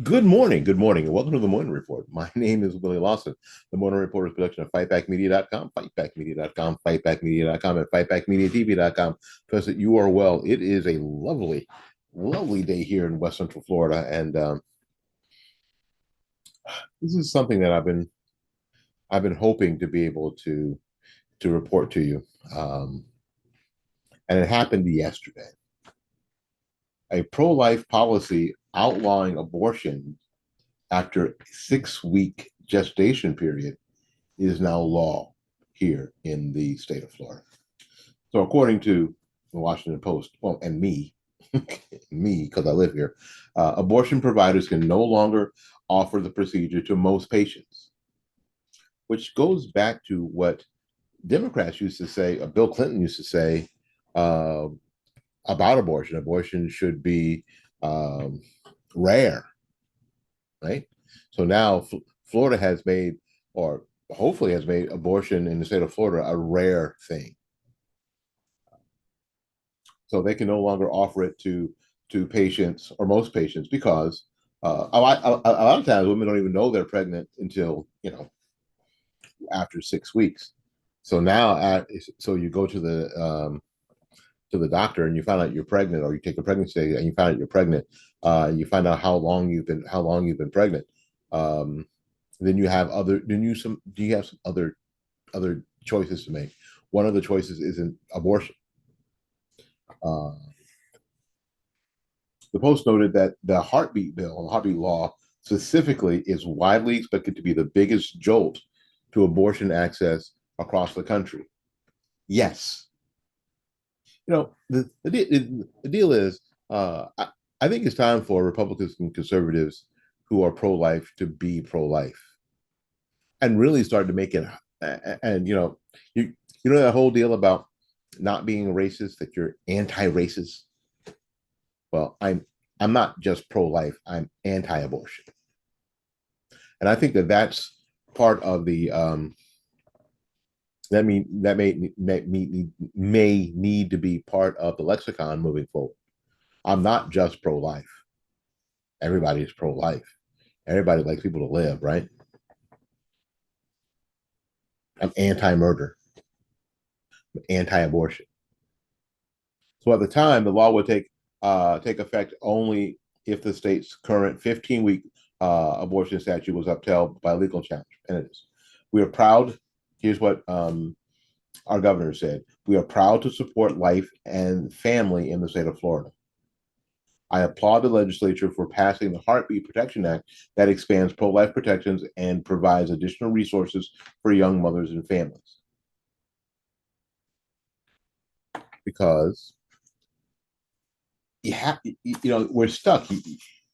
Good morning, and welcome to the Morning Report. My name is Willie Lawson. The Morning Report is a production of fightbackmedia.com, fightbackmedia.com, fightbackmedia.com, and fightbackmediatv.com. Because that you are well, it is a lovely, lovely day here in West Central Florida, and this is something that I've been hoping to be able to report to you, and it happened yesterday. A pro-life policy outlawing abortion after 6-week gestation period is now law here in the state of Florida. So according to the Washington Post, well, and me, because I live here, abortion providers can no longer offer the procedure to most patients, which goes back to what Democrats used to say, Bill Clinton used to say uh, about abortion. Abortion should be rare, right? So now Florida has made, or hopefully has made, abortion in the state of Florida a rare thing. So they can no longer offer it to patients, or most patients, because a lot of times women don't even know they're pregnant until after 6 weeks. So now, so you go to the doctor and you find out you're pregnant, or you take a pregnancy and you find out you're pregnant. You find out how long you've been pregnant. Then you have some other choices to make. One of the choices isn't abortion. Uh, the Post noted that the heartbeat law specifically, is widely expected to be the biggest jolt to abortion access across the country. Yes, the deal is, I think it's time for Republicans and conservatives who are pro-life to be pro-life and really start to make it. And you know that whole deal about not being racist, that you're anti-racist. Well, I'm not just pro-life, I'm anti-abortion, and I think that's part of the that may need to be part of the lexicon moving forward. I'm not just pro-life. Everybody is pro-life. Everybody likes people to live, right? I'm anti-murder, I'm anti-abortion. So at the time, the law would take effect only if the state's current 15-week abortion statute was upheld by legal challenge, and it is. We are proud. Here's what our governor said: "We are proud to support life and family in the state of Florida. I applaud the legislature for passing the Heartbeat Protection Act that expands pro-life protections and provides additional resources for young mothers and families." Because we're stuck.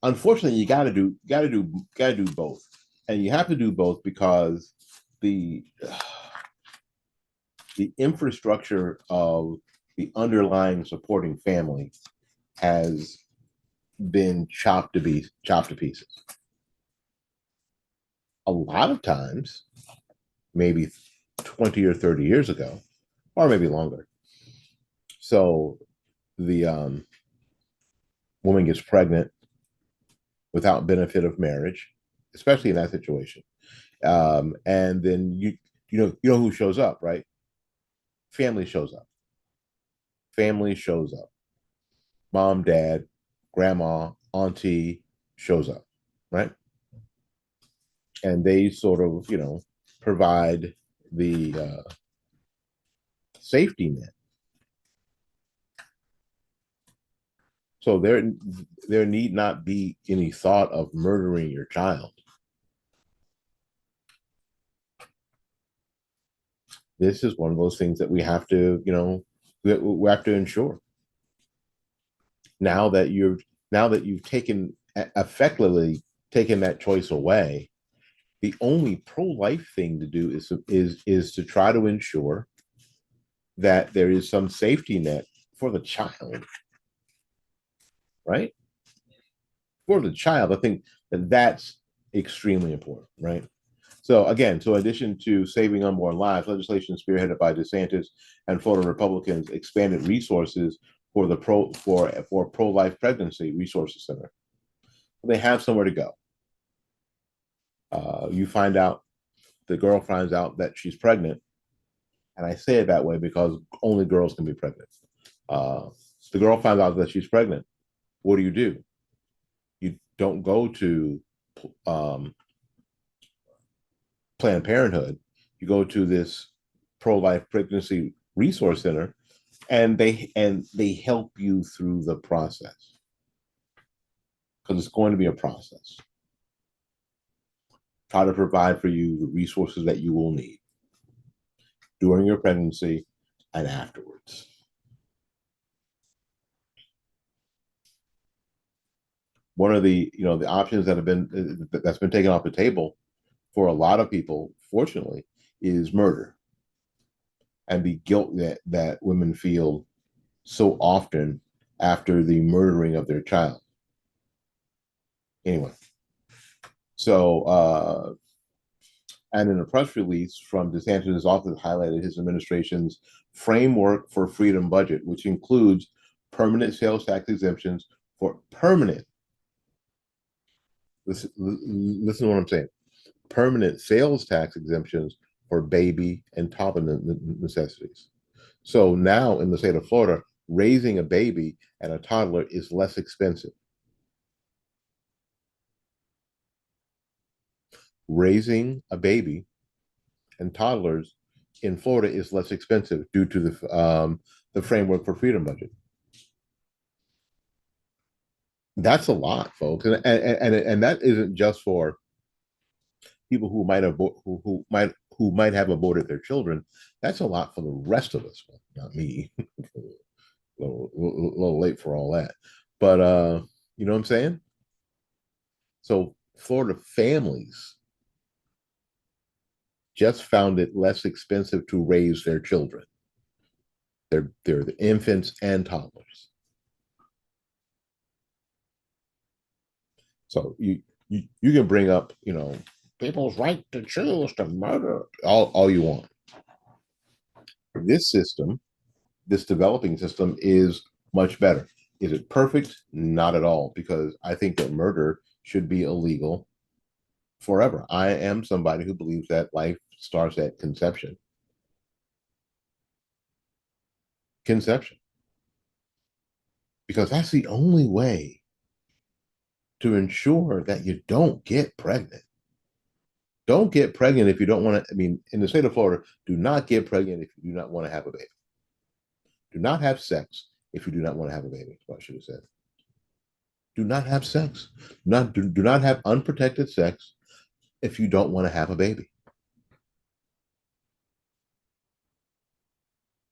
Unfortunately, you got to do both, and you have to do both because the the infrastructure of the underlying supporting family has been chopped to pieces. A lot of times, maybe 20 or 30 years ago, or maybe longer. So the woman gets pregnant without benefit of marriage, especially in that situation. And then you know who shows up, right? Family shows up. Family shows up. Mom, dad, grandma, auntie shows up, right? And they sort of, provide the safety net. So there need not be any thought of murdering your child. This is one of those things that we have to, we have to ensure. Now that you've effectively taken that choice away, the only pro-life thing to do is to try to ensure that there is some safety net for the child, right? For the child, I think that's extremely important, right? So again, in addition to saving unborn lives, legislation spearheaded by DeSantis and Florida Republicans expanded resources for the pro-life pregnancy resources center. They have somewhere to go. You find out, the girl finds out that she's pregnant, and I say it that way because only girls can be pregnant. Uh, the girl finds out that she's pregnant. What do? You don't go to um, Planned Parenthood. You go to this pro-life pregnancy resource center, and they help you through the process, because it's going to be a process. Try to provide for you the resources that you will need during your pregnancy and afterwards. One of the options that's been taken off the table for a lot of people, fortunately, is murder, and the guilt that women feel so often after the murdering of their child. Anyway, so and in a press release from DeSantis' office highlighted his administration's framework for freedom budget, which includes permanent sales tax exemptions for permanent. Listen to what I'm saying. Permanent sales tax exemptions for baby and toddler necessities. So now in the state of Florida, raising a baby and a toddler is less expensive. Raising a baby and toddlers in Florida is less expensive due to the framework for freedom budget. That's a lot, folks, and that isn't just for people who might have aborted their children. That's a lot for the rest of us. Not me. A little late for all that, but you know what I'm saying. So Florida families just found it less expensive to raise their children. They're the infants and toddlers. So you can bring up, people's right to choose to murder all you want. This system, this developing system, is much better. Is it perfect? Not at all, because I think that murder should be illegal forever. I am somebody who believes that life starts at conception. Conception. Because that's the only way to ensure that you don't get pregnant. Don't get pregnant if you don't want to. I mean, in the state of Florida, do not get pregnant if you do not want to have a baby. Do not have sex if you do not want to have a baby. That's what I should have said. Do not have sex. Do not have unprotected sex if you don't want to have a baby.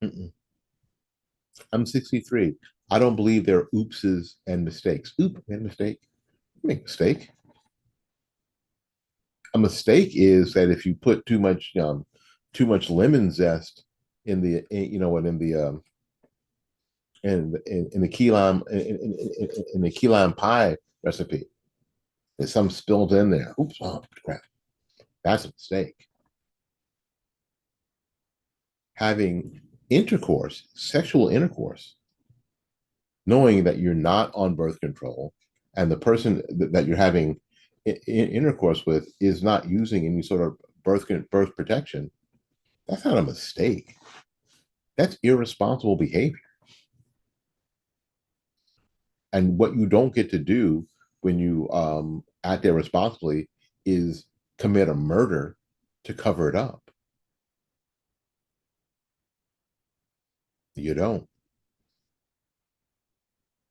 Mm-mm. I'm 63. I don't believe there are oopses and mistakes. Oop, made a mistake. Make a mistake. A mistake is that if you put too much lemon zest in the in the key lime in the key lime pie recipe, there's some spilled in there. Oops, oh crap, that's a mistake. Having sexual intercourse, knowing that you're not on birth control, and the person that you're having intercourse with is not using any sort of birth protection, that's not a mistake. That's irresponsible behavior. And what you don't get to do when you act irresponsibly is commit a murder to cover it up. You don't.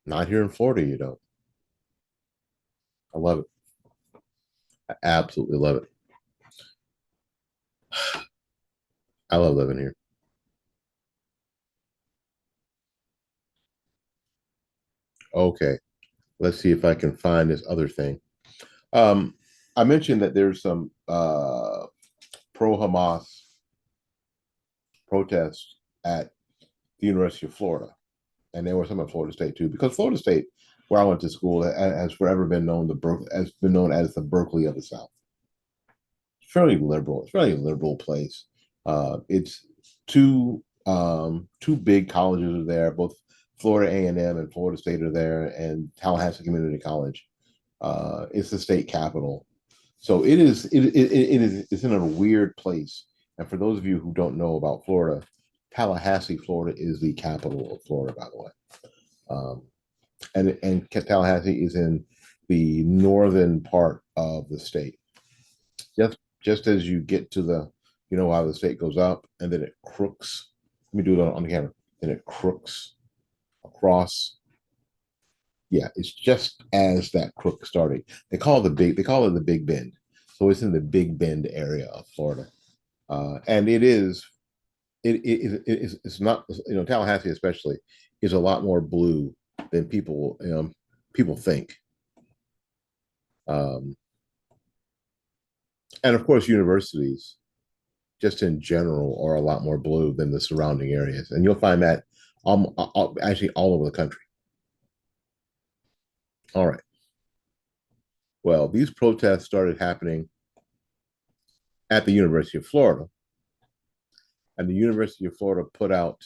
Not here in Florida, you don't. I love it. I absolutely love it. I love living here. Okay, let's see if I can find this other thing. Um, I mentioned that there's some pro-Hamas protests at the University of Florida, and there were some at Florida State too, because Florida State, where I went to school, has forever been known as the Berkeley of the South. It's fairly liberal. It's a fairly liberal place. It's two big colleges are there, both Florida A&M and Florida State are there, and Tallahassee Community College. It's the state capital, so it's in a weird place. And for those of you who don't know about Florida, Tallahassee, Florida, is the capital of Florida, by the way. Um, and Tallahassee is in the northern part of the state. Just as you get to the, you know how the state goes up and then it crooks. Let me do it on the camera. Then it crooks across. Yeah, it's just as that crook started. They call it the Big Bend. So it's in the Big Bend area of Florida. And it's not, Tallahassee especially is a lot more blue than people think. Um, and of course, universities just in general are a lot more blue than the surrounding areas. And you'll find that actually all over the country. All right. Well, these protests started happening at the University of Florida, and the University of Florida put out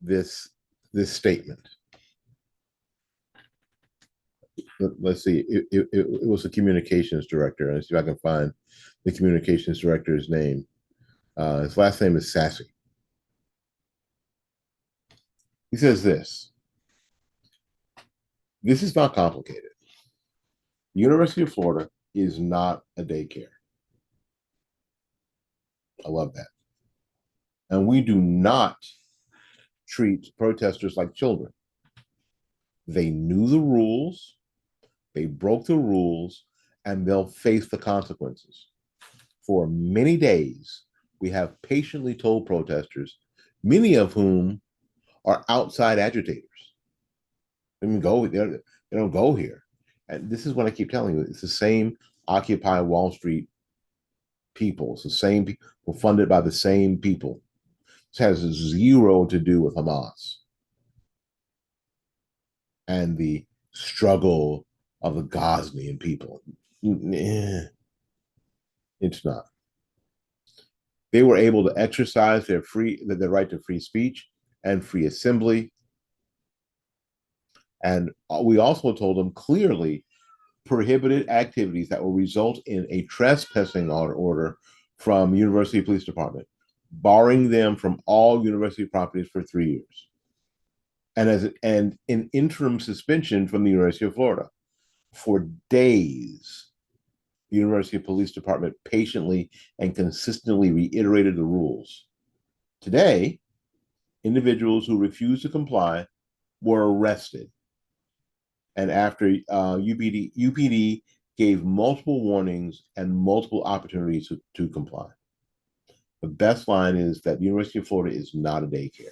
this statement. Let's see, it was the communications director. Let's see if I can find the communications director's name. His last name is Sassy. He says this. This is not complicated. The University of Florida is not a daycare. I love that. And we do not treat protesters like children. They knew the rules, they broke the rules, and they'll face the consequences. For many days, we have patiently told protesters, many of whom are outside agitators. They don't go here. And this is what I keep telling you. It's the same Occupy Wall Street people. It's the same people funded by the same people. This has zero to do with Hamas and the struggle of the Ghazni people. It's not. They were able to exercise their right to free speech and free assembly. And we also told them clearly prohibited activities that will result in a trespassing order from University Police Department, barring them from all university properties for 3 years. And an interim suspension from the University of Florida. For days, the University Police Department patiently and consistently reiterated the rules. Today, individuals who refused to comply were arrested. And after UPD gave multiple warnings and multiple opportunities to comply. The best line is that the University of Florida is not a daycare.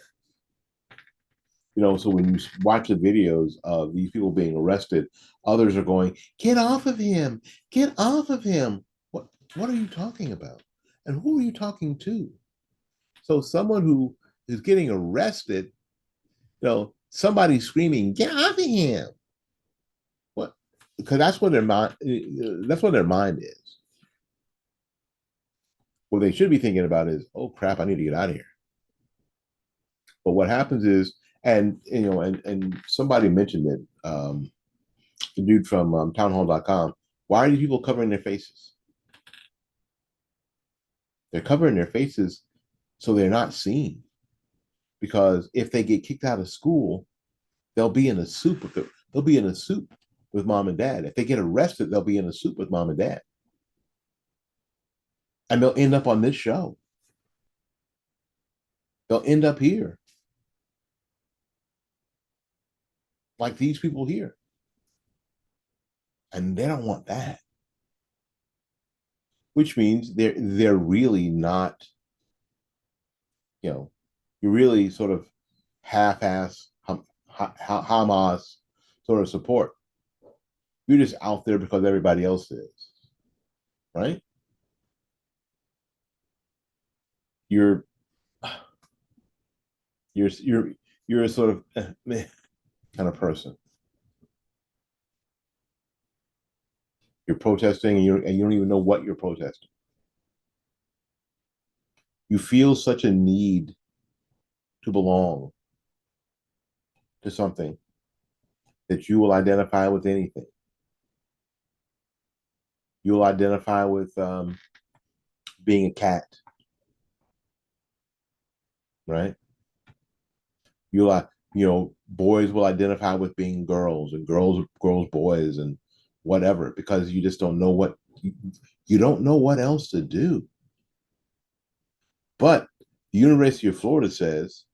So when you watch the videos of these people being arrested, others are going, "Get off of him! Get off of him!" What are you talking about? And who are you talking to? So someone who is getting arrested, somebody's screaming, "Get off of him!" What? Because that's what their mind. That's what their mind is. What they should be thinking about is, "Oh crap! I need to get out of here." But what happens is, and somebody mentioned it. The dude from townhall.com. Why are these people covering their faces? They're covering their faces so they're not seen. Because if they get kicked out of school, they'll be in a soup with mom and dad. If they get arrested, they'll be in a soup with mom and dad. And they'll end up on this show. They'll end up here. Like these people here. And they don't want that. Which means they're really not, you're really sort of half-ass Hamas sort of support. You're just out there because everybody else is, right? You're a sort of kind of person. You're protesting and you don't even know what you're protesting. You feel such a need to belong to something, that you will identify with anything. You'll identify with being a cat, right? Boys will identify with being girls, and girls boys, and whatever, because you just don't know you don't know what else to do. But the University of Florida says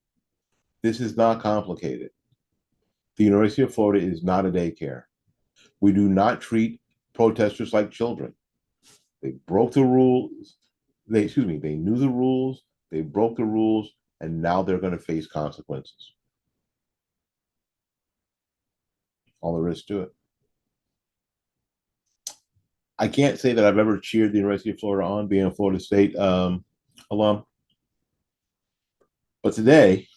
this is not complicated. The University of Florida is not a daycare. We do not treat protesters like children. They broke the rules. They knew the rules, they broke the rules, and now they're going to face consequences. All there is to it. I can't say that I've ever cheered the University of Florida on, being a Florida State alum. But today,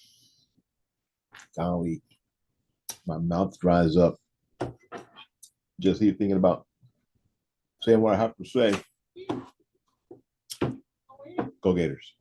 golly, my mouth dries up just even thinking about saying what I have to say. Go Gators.